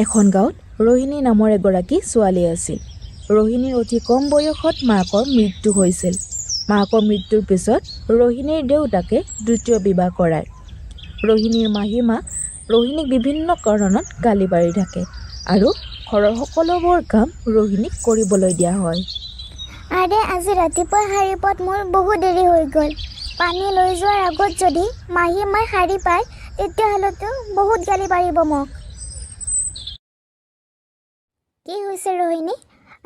এখন গাঁৱত ৰোহিণী নামৰ এগৰাকী ছোৱালী আছিল। ৰোহিণীৰ অতি কম বয়সত মাকৰ মৃত্যু হৈছিল। মাকৰ মৃত্যুৰ পিছত ৰোহিণীৰ দেউতাকে দ্বিতীয় বিবাহ কৰায়। ৰোহিণীৰ মাহীমাক ৰোহিণীক বিভিন্ন কাৰণত গালি পাৰি থাকে আৰু ঘৰৰ সকলোবোৰ কাম ৰোহিণীক কৰিবলৈ দিয়া হয়। আৰে আজি ৰাতিপুৱা শাৰী পোৱাত মোৰ বহুত দেৰি হৈ গ'ল। পানী লৈ যোৱাৰ আগত যদি মাহীমাই শাৰী পায় তেতিয়াহ'লেতো বহুত গালি পাৰিব মোক। কি হৈছে ৰোহিণী?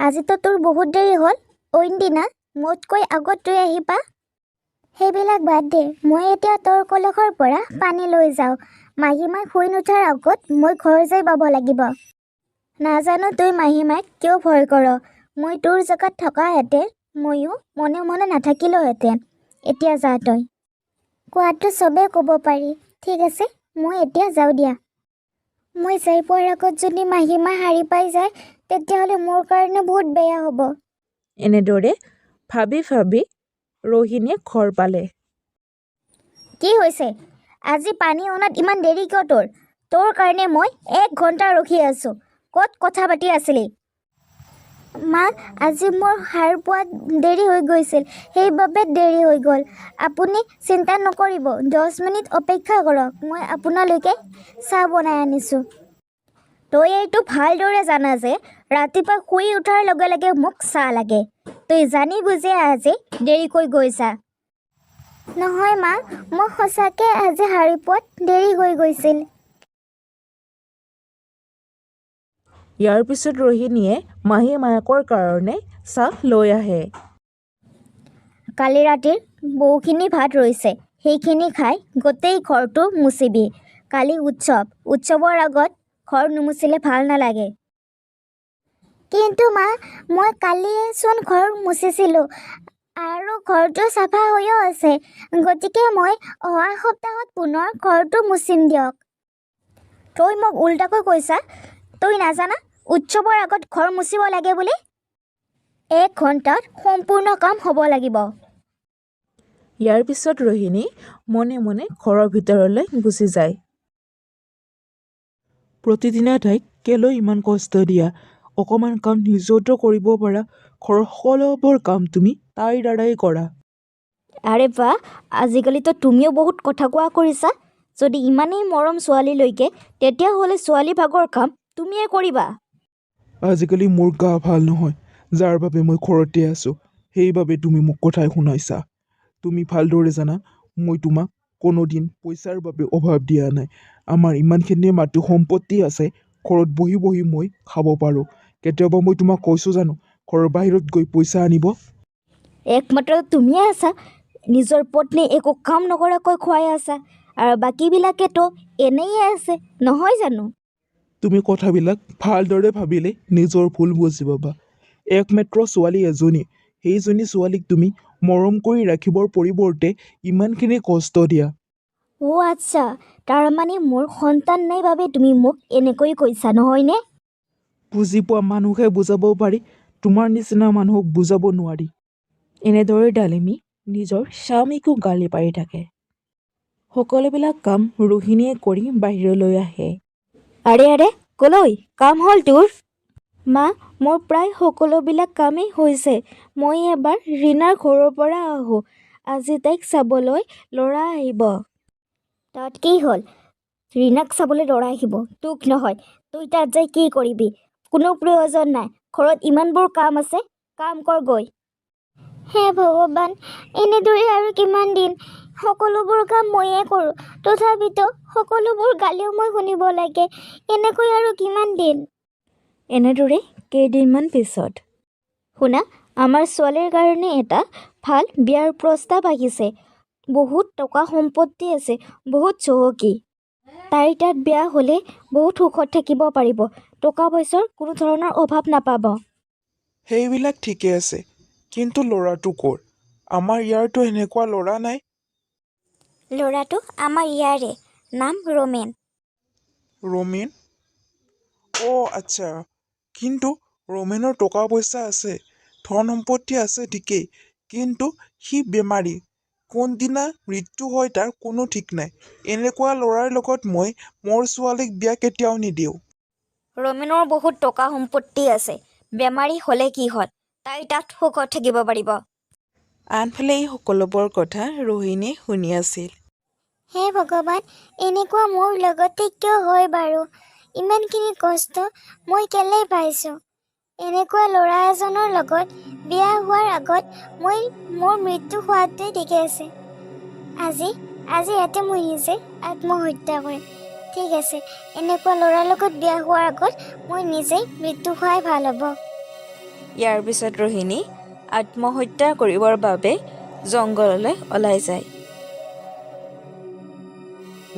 আজিতো তোৰ বহুত দেৰি হ'ল। অইন দিনা মোতকৈ আগত তই আহিবা। সেইবিলাক বাদ দে, মই এতিয়া তোৰ কলহৰ পৰা পানী লৈ যাওঁ। মাহীমাই শুই নুঠাৰ আগত মই ঘৰ যাই পাব লাগিব। নাজানো তই মাহীমাক কিয় ভয় কৰ। মই তোৰ জেগাত থকাহেঁতেন ময়ো মনে মনে নাথাকিলোহেঁতেন। এতিয়া যা তই। কোৱাটো চবেই ক'ব পাৰি। ঠিক আছে, মই এতিয়া যাওঁ দিয়া। মই যাই পোৱাৰ আগত যদি মাহীমাই শাৰী পাই যায় তেতিয়াহ'লে মোৰ কাৰণে বহুত বেয়া হ'ব। এনেদৰে ভাবি ভাবি ৰোহিণীয়ে ঘৰ পালে। কি হৈছে? আজি পানী অনাত ইমান দেৰি কিয় তোৰ? তোৰ কাৰণে মই 1 ঘণ্টা ৰখি আছোঁ। ক'ত কথা পাতি আছিলি? মা, আজি মোৰ সাৰ পোৱাত দেৰি হৈ গৈছিল, সেইবাবে দেৰি হৈ গ'ল। আপুনি চিন্তা নকৰিব, 10 মিনিট অপেক্ষা কৰক, মই আপোনালৈকে চাহ বনাই আনিছোঁ। তই এইটো ভালদৰে জানা যে ৰাতিপুৱা শুই উঠাৰ লগে লগে মোক চাহ লাগে। তই জানি বুজি আজি দেৰিকৈ গৈছা। নহয় মা, মই সঁচাকৈ আজি শাৰী পোৱাত দেৰি হৈ গৈছিল। ইয়াৰ পিছত ৰোহিণীয়ে মাহীমাকৰ কাৰণে চাহ লৈ আহে। কালি ৰাতিৰ বহুখিনি ভাত ৰৈছে, সেইখিনি খাই গোটেই ঘৰটো মুচিবি। কালি উৎসৱৰ আগত ঘৰ নুমুচিলে ভাল নালাগে। কিন্তু মা, মই কালিচোন ঘৰ মুচিছিলোঁ আৰু ঘৰটো চাফা হৈও আছে। গতিকে মই অহা সপ্তাহত পুনৰ ঘৰটো মুচিম দিয়ক। তই মোক উল্টাকৈ কৈছা। তই নাজানা উৎসৱৰ আগত ঘৰ মুচিব লাগে বুলি? 1 ঘণ্টাত সম্পূৰ্ণ কাম হ'ব লাগিব। ইয়াৰ পিছত ৰোহিণী মনে মনে ঘৰৰ ভিতৰলৈ গুচি যায়। প্ৰতিদিনে তাইক কেলৈ ইমান কষ্ট দিয়া? অকণমান কাম নিজেতো কৰিব পাৰা। ঘৰৰ সকলোবোৰ কাম তুমি তাইৰ দ্বাৰাই কৰা। আৰে বাহ, আজিকালিতো তুমিও বহুত কথা কোৱা কৰিছা। যদি ইমানেই মৰম ছোৱালীলৈকে তেতিয়াহ'লে ছোৱালী ভাগৰ কাম তুমিয়ে কৰিবা। আজিকালি মোৰ গা ভাল নহয়, যাৰ বাবে মই ঘৰতে আছোঁ। সেইবাবে তুমি মোক কথাই শুনাইছা। তুমি ভালদৰে জানা মই তোমাক কোনোদিন পইচাৰ বাবে অভাৱ দিয়া নাই। আমাৰ ইমানখিনি মাটি সম্পত্তি আছে, ঘৰত বহি বহি মই খাব পাৰোঁ। কেতিয়াবা মই তোমাক কৈছোঁ জানো ঘৰৰ বাহিৰত গৈ পইচা আনিব? একমাত্ৰ তুমিয়ে আছা নিজৰ পত্নী একো কাম নকৰাকৈ খুৱাই আছা, আৰু বাকীবিলাকেতো এনেয়ে আছে, নহয় জানো? তুমি কথাবিলাক ভালদৰে ভাবিলে নিজৰ ভুল বুজি পাবা। একমাত্ৰ ছোৱালী এজনী, সেইজনী ছোৱালীক তুমি মৰম কৰি ৰাখিবৰ পৰিৱৰ্তে ইমানখিনি কষ্ট দিয়া। অ' আচ্ছা, তাৰমানে মোৰ সন্তান নাই বাবে তুমি মোক এনেকৈ কৈছা, নহয়নে? বুজি পোৱা মানুহে বুজাব পাৰি, তোমাৰ নিচিনা মানুহক বুজাব নোৱাৰি। এনেদৰে ডালিমী নিজৰ স্বামীকো গালি পাৰি থাকে। সকলোবিলাক কাম ৰোহিণীয়ে কৰি বাহিৰলৈ আহে। আৰে কলৈ? কাম হ'ল তোৰ? মা, মোৰ প্ৰায় সকলোবিলাক কামেই হৈছে। মই এবাৰ ৰীণাৰ ঘৰৰ পৰা আহোঁ। আজি তাইক চাবলৈ ল'ৰা আহিব। তাত কি হ'ল? ৰীণাক চাবলৈ ল'ৰা আহিব, তোক নহয়। তই তাত যাই কি কৰিবি? কোনো প্ৰয়োজন নাই। ঘৰত ইমানবোৰ কাম আছে, কাম কৰ গৈ। হে ভগৱান, এনেদৰে আৰু কিমান দিন? সকলোবোৰ কাম ময়ে কৰোঁ, তথাপিতো সকলোবোৰ গালিও মই শুনিব লাগে। এনেকৈ আৰু কিমান দিন? এনেদৰে কেইদিনমান পিছত। শুনা, আমাৰ ছোৱালীৰ কাৰণে এটা ভাল বিয়াৰ প্ৰস্তাৱ আহিছে। বহুত টকা সম্পত্তি আছে, বহুত চহকী। তাইৰ তাত বিয়া হ'লে বহুত সুখত থাকিব পাৰিব। টকা পইচাৰ কোনো ধৰণৰ অভাৱ নাপাব। সেইবিলাক ঠিকে আছে, কিন্তু ল'ৰাটো ক'ৰ? আমাৰ ইয়াৰতো এনেকুৱা ল'ৰা নাই। ল'ৰাটো আমাৰ ইয়াৰে, নাম ৰমেন। ৰমেন? অ' আচ্ছা, কিন্তু ৰমেনৰ টকা পইচা আছে, ধন সম্পত্তি আছে ঠিকেই, কিন্তু সি বেমাৰী। কোনদিনা মৃত্যু হয় তাৰ কোনো ঠিক নাই। এনেকুৱা ল'ৰাৰ লগত মই মোৰ ছোৱালীক বিয়া কেতিয়াও নিদিওঁ। ৰমেনৰ বহুত টকা সম্পত্তি আছে। বেমাৰী হ'লে কি হ'ল? তাই তাত সুখত থাকিব পাৰিব। আনফালে এই সকলোবোৰ কথা ৰোহিণী শুনি আছিল। হে ভগৱান, এনেকুৱা মোৰ লগতে কিয় হয় বাৰু? ইমানখিনি কষ্ট মই কেলেই পাইছোঁ? এনেকুৱা ল'ৰা এজনৰ লগত বিয়া হোৱাৰ আগত মই মোৰ মৃত্যু হোৱাটোৱে ঠিকে আছে। আজি ইয়াতে মই নিজে আত্মহত্যা কৰিম। ঠিক আছে, এনেকুৱা ল'ৰাৰ লগত বিয়া হোৱাৰ আগত মই নিজেই মৃত্যু হোৱাই ভাল হ'ব। ইয়াৰ পিছত ৰোহিণী আত্মহত্যা কৰিবৰ বাবে জংঘললৈ ওলাই যায়।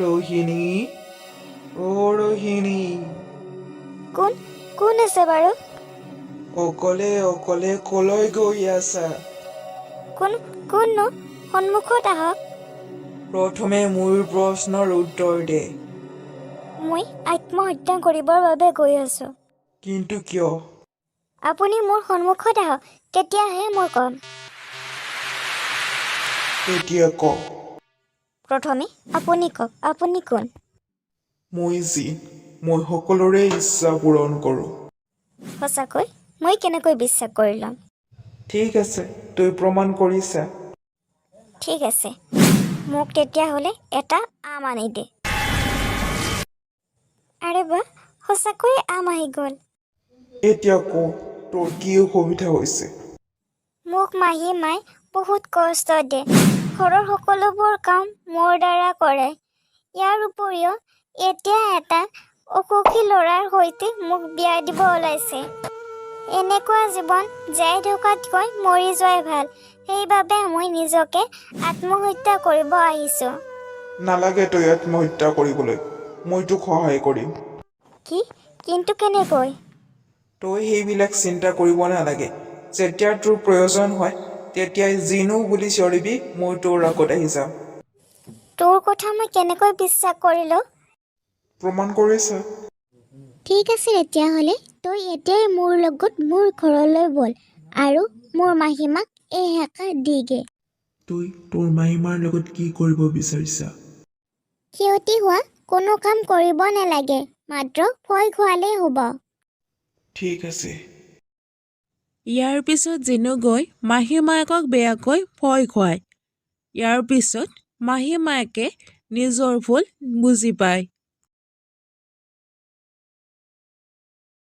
ৰোহিণী, অ' ৰোহিণী, কোন আছে বাৰু? অকলে কলৈ গৈ আছা? কোননো? সন্মুখত আহক। প্ৰথমে মোৰ প্ৰশ্নৰ উত্তৰ দে। মই আত্মহত্যা কৰিবৰ বাবে গৈ আছোঁ। কিন্তু কিয়? আপুনি মোৰ সন্মুখত আহক, তেতিয়াহে মই ক'ম। এতিয়া ক। প্ৰথমে আপুনি কওক, আপুনি কোন? মই সকলোৰে ইচ্ছা পূৰণ কৰোঁ। সঁচাকৈ? মই কেনেকৈ বিশ্বাস কৰি ল'ম? ঠিক আছে, তই প্ৰমাণ কৰিছা। ঠিক আছে, মোক তেতিয়াহ'লে এটা আম আনি দে। আৰে বাহ, সঁচাকৈয়ে আম আহি গ'ল। এতিয়া ক, তোৰ কি অসুবিধা হৈছে? মোক মাহী মায়ে বহুত কষ্ট দিয়ে। ঘৰৰ সকলোবোৰ কাম মোৰ দ্বাৰা কৰে। ইয়াৰ উপৰিও এতিয়া এটা অসুখী ল'ৰাৰ সৈতে মোক বিয়া দিব ওলাইছে। এনেকুৱা জীৱন জীয়াই থকাতকৈ মৰি যোৱাই ভাল। সেইবাবে মই নিজকে আত্মহত্যা কৰিব আহিছোঁ। নালাগে তই আত্মহত্যা কৰিবলৈ, মই তোক সহায় কৰিম। কিন্তু কেনেকৈ? তই সেইবিলাক চিন্তা কৰিব নালাগে। যেতিয়া তোৰ প্ৰয়োজন হয় তেতিয়াই জিনু বুলি চিঞৰিবি, মই তোৰ আগত আহি যাম। তোৰ কথা মই কেনেকৈ বিশ্বাস কৰিলোঁ? প্ৰমাণ কৰিছা। ঠিক আছে, তেতিয়াহ'লে তই এতিয়াই মোৰ লগত মোৰ ঘৰলৈ ব'ল আৰু মোৰ মাহীমাক এই সেকা দিগে। তই তোৰ মাহীমাৰ লগত কি কৰিব বিচাৰিছা? ক্ষতি হোৱা কোনো কাম কৰিব নালাগে, মাত্ৰ ভয় খোৱালেই হ'ব। ঠিক আছে। ইয়াৰ পিছত জিনু গৈ মাহী মায়েকক বেয়াকৈ ভয় খুৱায়। ইয়াৰ পিছত মাহী মায়েকে নিজৰ ভুল বুজি পায়।